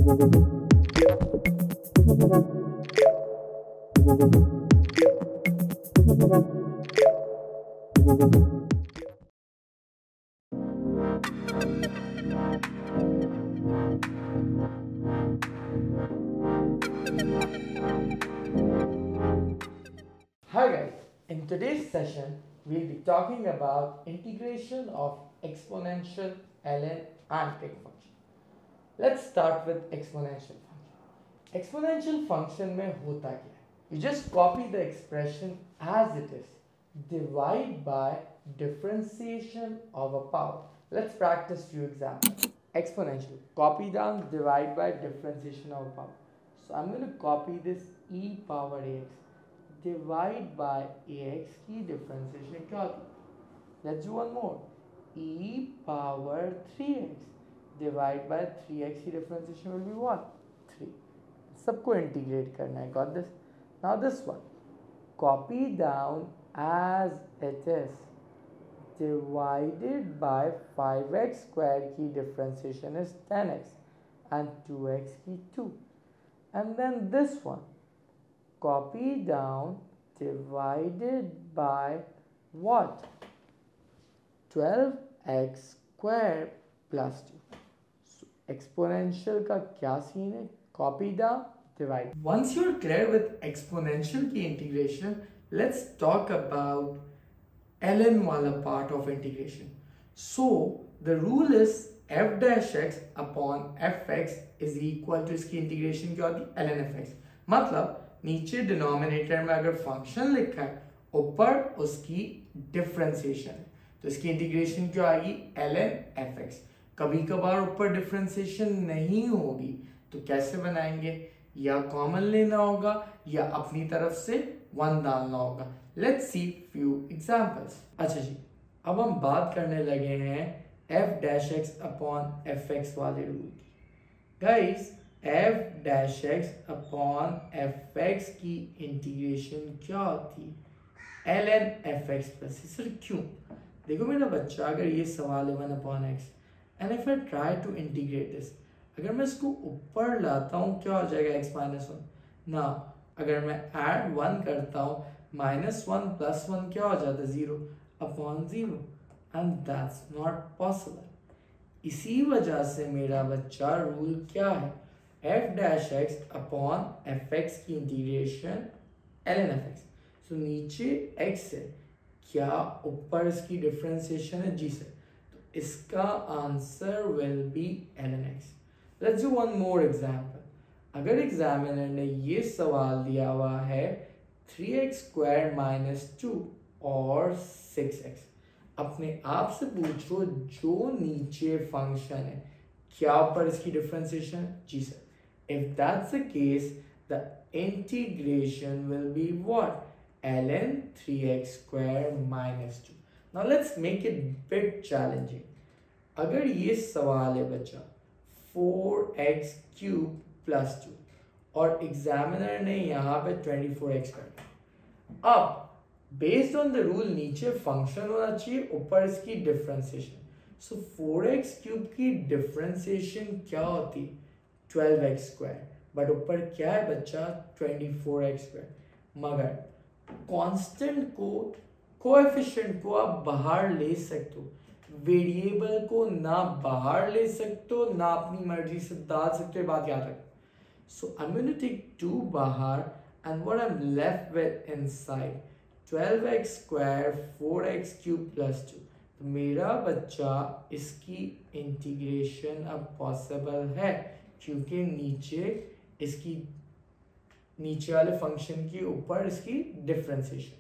Hi guys, in today's session we'll be talking about integration of exponential, ln and trig function. Let's start with exponential function. Exponential function में होता क्या है? You just copy the expression as it is, divide by differentiation of a power. Let's practice few examples. Exponential, copy down, divide by differentiation of a power. So I'm going to copy this e power ax divide by ax की differentiation क्या होती है? Let's do one more. e power 3x divide by 3x की differentiation will be what? 3. सबको integrate करना है. Got this? Now this one. Copy down as it is. Divided by 5x square की differentiation is 10x and 2x की 2. And then this one. Copy down divided by what? 12x square plus 2. So exponential का क्या scene है? Copy down, divide. Once you're clear with exponential की integration, let's talk about ln वाला part of integration. So the rule is f dash x upon fx is equal to इसकी integration क्या होती है? ln fx. मतलब नीचे denominator में अगर फंक्शन लिखा है ऊपर उसकी डिफरेंशिएशन है तो इसकी इंटीग्रेशन क्या आएगी? ln fx. कभी कभार ऊपर डिफरेंशिएशन नहीं होगी तो कैसे बनाएंगे? या कॉमन लेना होगा या अपनी तरफ से 1 डालना होगा. Let's see few examples. अच्छा जी, अब हम बात करने लगे हैं f dash x upon fx वाले रूल की. Guys f dash x upon fx की इंटीग्रेशन क्या होती है? ln fx plus. सर क्यों? देखो मेरा बच्चा, अगर ये सवाल है 1 upon x and if I try to integrate this, अगर मैं इसको ऊपर लाता हूँ क्या हो जाएगा? x माइनस 1 ना. अगर मैं ऐड 1 करता हूँ माइनस 1 प्लस 1 क्या हो जाता है? 0 upon 0 and that's not possible. इसी वजह से मेरा बच्चा रूल क्या है? f dash x upon fx की इंटीग्रेशन ln fx. सो नीचे x है, क्या ऊपर इसकी डिफरेंशिएशन है? जी सर. तो इसका answer will be ln x. Let's do one more example. अगर एग्जामिनर ने ये सवाल दिया हुआ है 3x स्क्वायर माइनस 2 और 6x, अपने आप से पूछो जो नीचे फंक्शन है क्या ऊपर इसकी डिफरेंशिएशन है? जी sir. If that's the case, the integration will be what? ln 3x square minus 2. Now let's make it bit challenging. अगर ये सवाल है बच्चा 4x cube plus 2 और एग्जामिनर ने यहाँ पे 24x कर दिया. अब बेस्ड ऑन द रूल नीचे फंक्शन होना चाहिए, ऊपर इसकी डिफरेंशिएशन. सो 4x क्यूब की डिफरेंशिएशन क्या होती है? 12x square. बट ऊपर क्या है बच्चा? 24x square. मगर कांस्टेंट को, कोएफिशिएंट को आप बाहर ले सकते हो, वेरिएबल को ना बाहर ले सकते हो ना अपनी मर्जी से डाल सकते हो. बात याद रखो. So I am going to take 2 बाहर and what I am left with inside 12x square 4x cube plus 2. तो मेरा बच्चा इसकी इंटीग्रेशन अब पॉसिबल है क्योंकि नीचे इसकी नीचे वाले फंक्शन के ऊपर इसकी differentiation.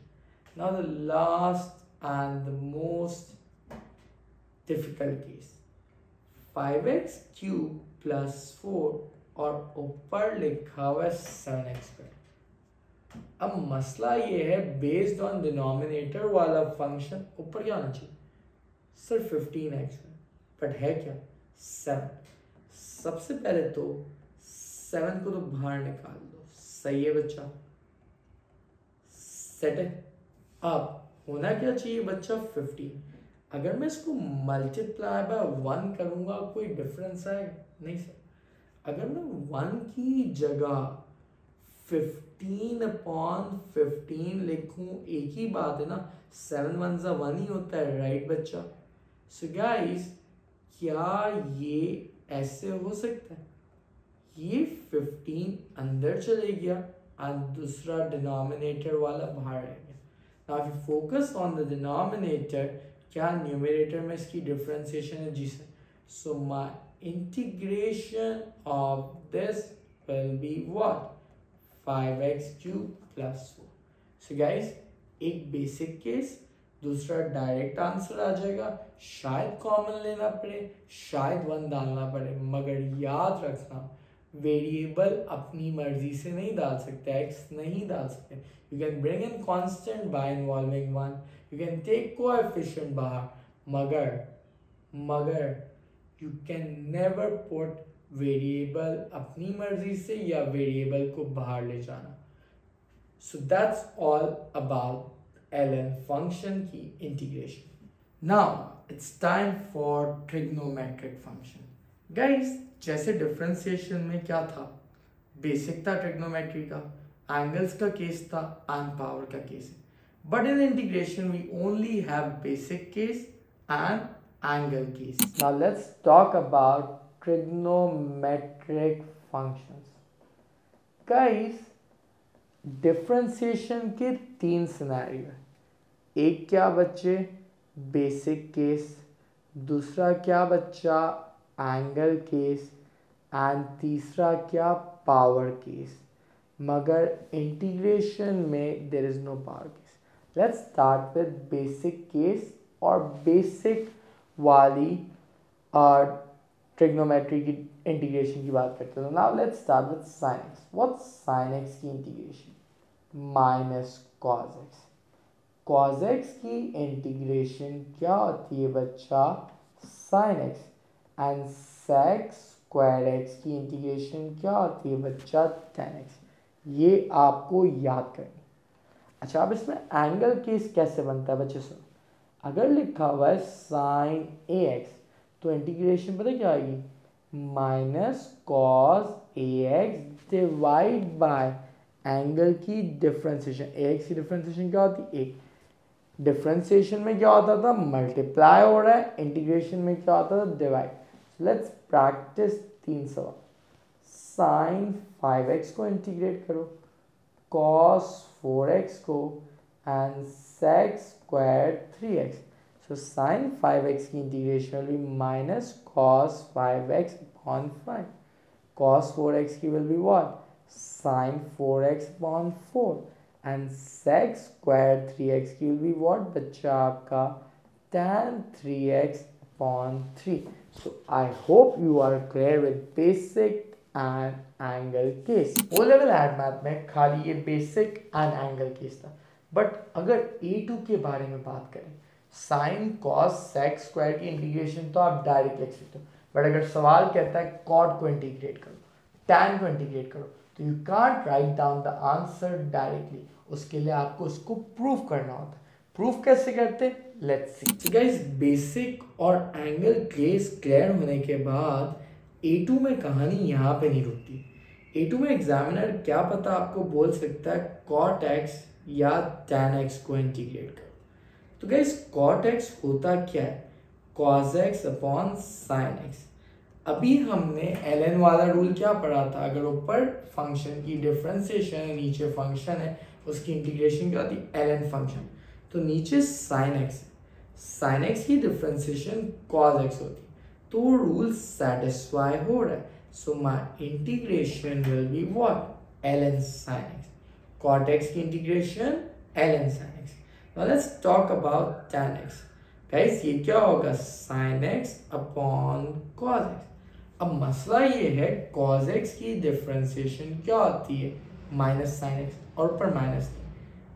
Now the last and the most difficult case 5x cube plus 4 और ऊपर लिखा हुआ 7x स्क्वायर. अब मसला ये है बेस्ड ऑन डिनोमिनेटर वाला फंक्शन ऊपर क्या होना चाहिए? सर 15x, बट है क्या? 7. सबसे पहले तो 7 को तो बाहर निकाल दो. सही है बच्चा? सेट है. अब होना क्या चाहिए बच्चा? 15. अगर मैं इसको मल्टीप्लाई बाय 1 करूंगा कोई डिफरेंस आएगा? नहीं सर. अगर मैं 1 की जगह 15/15 लिखूं, एक ही बात है ना, 7 1 1 ही होता है, राइट बच्चा? सो गाइस, क्या ये ऐसे हो सकता है? ये 15 अंदर चले गया और दूसरा डिनोमिनेटर वाला बाहर रह गया। Now if you focus on the denominator, क्या न्यूमरेटर में इसकी डिफरेंशिएशन है? जी sir. So my integration of this will be what? 5x³ + 4। So guys, एक बेसिक केस, दूसरा डायरेक्ट आंसर आ जाएगा, शायद कॉमन लेना पड़े, शायद 1 डालना पड़े, मगर याद रखना वेरिएबल अपनी मर्जी से नहीं डाल सकते, एक्स नहीं डाल सकते। You can bring in constant by involving 1, you can take coefficient बाहर, मगर you can never put variable अपनी मर्जी से या वेरिएबल को बाहर ले जाना। So that's all about ln function की integration. Now it's time for trigonometric function. Guys, जैसे डिफरेंशिएशन में क्या था, बेसिक था ट्रिग्नोमेट्री का, एंगल्स का केस था एंड पावर का केस है, but in integration we only have basic case and angle case. Now let's talk about trigonometric functions. Guys, differentiation के 3 सिनेरियो है। एक क्या बच्चे? Basic case. दूसरा क्या बच्चा? Angle case. एंड तीसरा क्या? Power case. मगर इंटीग्रेशन में there is no power case. Let's start with basic case और बेसिक वाली ट्रिग्नोमेट्री की इंटीग्रेशन की बात करते हैं। Now let's start with sin x। What's sin x की integration? -cos x। cos x की इंटीग्रेशन क्या होती है बच्चा? sin x। And sec square x की इंटीग्रेशन क्या होती है बच्चा? tan x। ये आपको याद करनी। अच्छा, अब इसमें एंगल केस कैसे बनता है बच्चे? सुनो, अगर लिखा हुआ है sin ax तो इंटीग्रेशन पता क्या आएगी? -cos ax divide by angle की डिफरेंशिएशन। ax की डिफरेंशिएशन क्या होती है? a। डिफरेंशिएशन में क्या होता था? मल्टीप्लाई हो रहा है, इंटीग्रेशन में क्या होता था? डिवाइड। लेट्स प्रैक्टिस 3 सवाल। sin 5x को इंटीग्रेट करो, cos 4x को, and sec square 3x। So sin 5x की integration will be -cos 5x upon 5. Cos 4x की will be what? Sin 4x upon 4. And sec square 3x की will be what बच्चा आपका? Tan 3x upon 3. So I hope you are clear with basic and angle case. O level add math में खाली ये basic and angle case था, but अगर A2 के बारे में बात करें, साइन कॉस सेक स्क्वायर की इंटीग्रेशन तो आप डायरेक्ट लिख सकते हो, बट अगर सवाल कहता है कॉट को इंटीग्रेट करो, टैन को इंटीग्रेट करो, तो you can't write down the answer directly, उसके लिए आपको उसको प्रूफ करना होता है। प्रूफ कैसे करते? Let's see. गाइस, बेसिक और एंगल केस क्लियर होने के बाद A2 में कहानी यहाँ पे नहीं रुकती। A2 में एग्जामिनर क्या पता आपको बोल सकता है कॉट एक्स या टैन एक्स को इंटीग्रेट करो। तो गाइस, cot x होता क्या है? cos x upon sin x। अभी हमने ln वाला रूल क्या पढ़ा था? अगर ऊपर फंक्शन की डिफरेंशिएशन है, नीचे फंक्शन है, उसकी इंटीग्रेशन क्या होती है? ln function. तो नीचे sin x है, sin x की डिफरेंशिएशन cos x होती है, तो रूल सेटिस्फाई हो रहा है। सो my integration will be what? ln sin x। cot x की integration ln sin x। Now let's talk about tan x. Guys, ये क्या होगा? sin x upon cos x। अब मसला ये है cos x की डिफरेंशिएशन क्या होती है? -sin x, और ऊपर माइनस नहीं।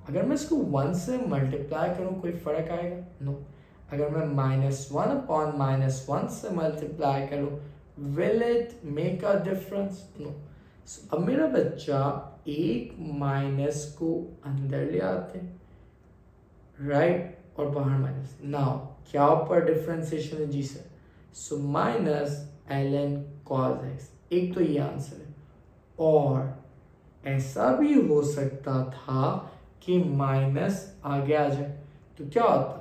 अगर मैं इसको 1 से मल्टीप्लाई करूँ कोई फर्क आएगा? नो। अगर मैं -1 upon -1 से मल्टीप्लाई करूँ, will it make a difference? No. अब मेरा बच्चा एक माइनस को अंदर ले आते हैं, राइट, और बाहर माइनस। नाउ क्या ऊपर डिफरेंशिएशन है? जी sir. So minus ln cos x, एक तो ये आंसर है। और ऐसा भी हो सकता था कि माइनस आगे आ जाए, तो क्या होता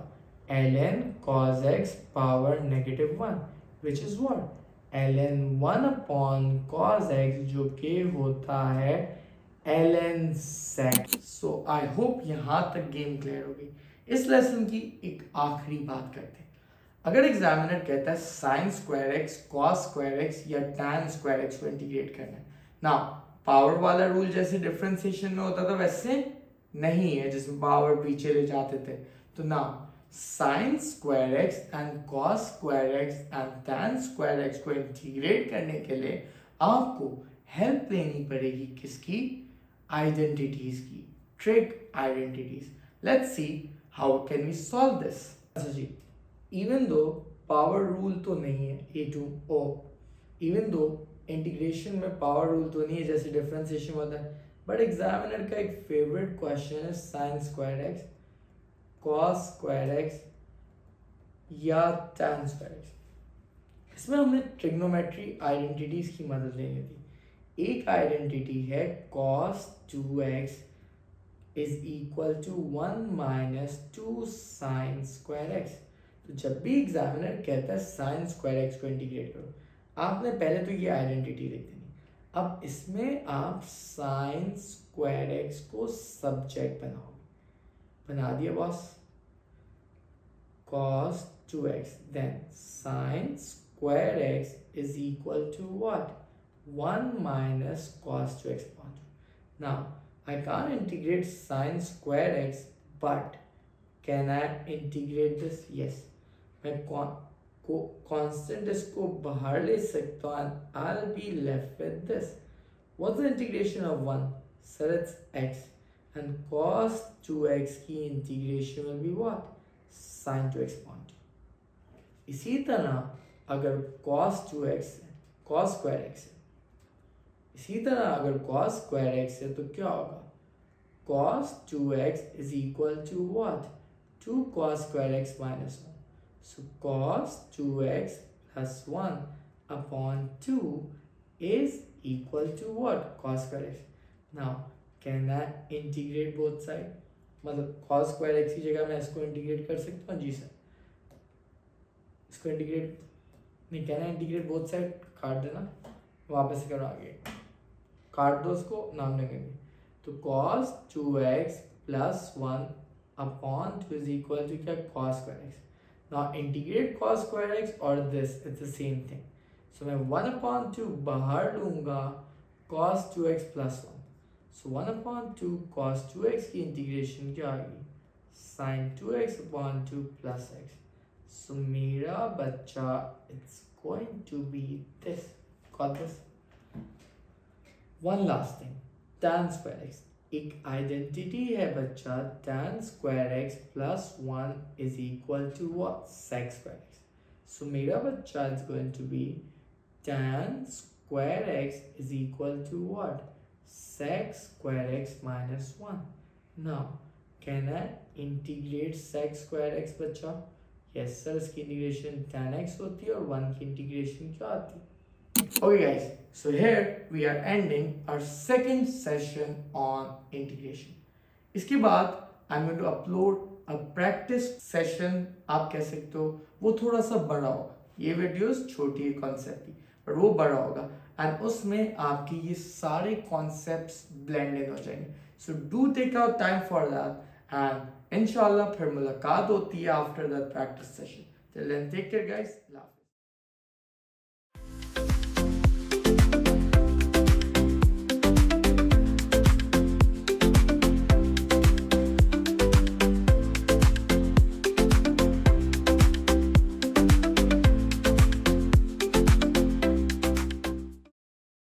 ln cos x power -1 which is what ln 1 upon cos x, जो कि होता है ln sec। So I hope यहां तक गेम क्लियर होगी। इस लेसन की एक आखिरी बात करते हैं। अगर एग्जामिनर कहता है sin square x, cos square x या टैन स्क्वायर एक्स को इंटीग्रेट करना है ना, पावर वाला रूल जैसे डिफरेंशिएशन में होता था वैसे नहीं है जिसमें पावर पीछे ले जाते थे। तो ना sign square x and cos square x and tan square x को इंटीग्रेट करने के लिए आपको हेल्प लेनी पड़ेगी किसकी, आइडेंटिटीज की, trick identities. Let's see how can we solve this. अच्छा जी, इवन दो पावर रूल तो नहीं है a to o, even though integration में पावर रूल तो नहीं है जैसे डिफरेंशिएशन होता है, बट एग्जामिनर का एक फेवरेट क्वेश्चन है sin square x, cos square x या टैन स्क्वायर एक्स। इसमें हमने ट्रिग्नोमेट्री आइडेंटिटीज की मदद लेनी थी। एक आइडेंटिटी है cos 2x is equal to 1 minus 2 sin square x. तो जब भी एग्जामिनर कहता है साइन स्क्वायर एक्स को इंटीग्रेट करो, आपने पहले तो ये आइडेंटिटी लिख देनी। अब इसमें आप साइन स्क्वायर एक्स को सब्जेक्ट बनाओगे, बना दिया boss, cos 2x then sin square x is equal to what 1 minus cos 2x upon 2. Now I can't integrate sin square x, but can I integrate this? Yes, मैं constant इसको बाहर ले सकता हूँ and I'll be left with this. What's the integration of 1? Sir, it's x, and cos 2x की integration will be what? Sin 2x upon 2. इसी तरह अगर cos 2x है, cos square x है, इसी तरह अगर cos square x है तो क्या होगा, cos 2x is equal to what, 2 cos square x minus 1. So cos 2x plus 1 upon 2 is equal to what, cos square x. Now can I integrate both sides? मतलब cos square x की जगह मैं इसको integrate कर सकता हूँ? जी sir, इसको integrate नहीं, कहना इंटीग्रेट बोथ साइड, काट देना, वापस करो आगे, काट दो उसको, नाम लगेंगे। तो cos 2x plus 1 upon 2 is equal to क्या, cos square x. Now integrate cos square x or this, it's the same thing. So मैं 1 upon 2 बाहर लूंगा, cos 2x plus 1. So 1 upon 2 cos 2x की इंटीग्रेशन क्या आएगी, sin 2x upon 2 plus x. So मेरा बच्चा it's going to be this. Got this? One last thing, tan square x. एक identity है बच्चा, tan square x plus 1 is equal to what, sec square x. So मेरा बच्चा is going to be tan square x is equal to what, sec square x minus 1. Now can I integrate sec square x बच्चा? Yes sir, इसकी integration tan x होती है और 1 की integration क्या आती है? Okay guys, so here we are ending our second session on integration. इसके बाद I'm going to upload a practice session, आप कह सकते हो, वो थोड़ा सा बड़ा होगा। ये वीडियोस छोटी है कॉन्सेप्ट की, पर वो बड़ा होगा एंड उसमें आपके ये सारे कॉन्सेप्ट्स ब्लेंडेड हो जाएंगे। So do take out time for that and इंशाल्लाह फिर मुलाकात होती है after that practice session. Till then take care guys, love.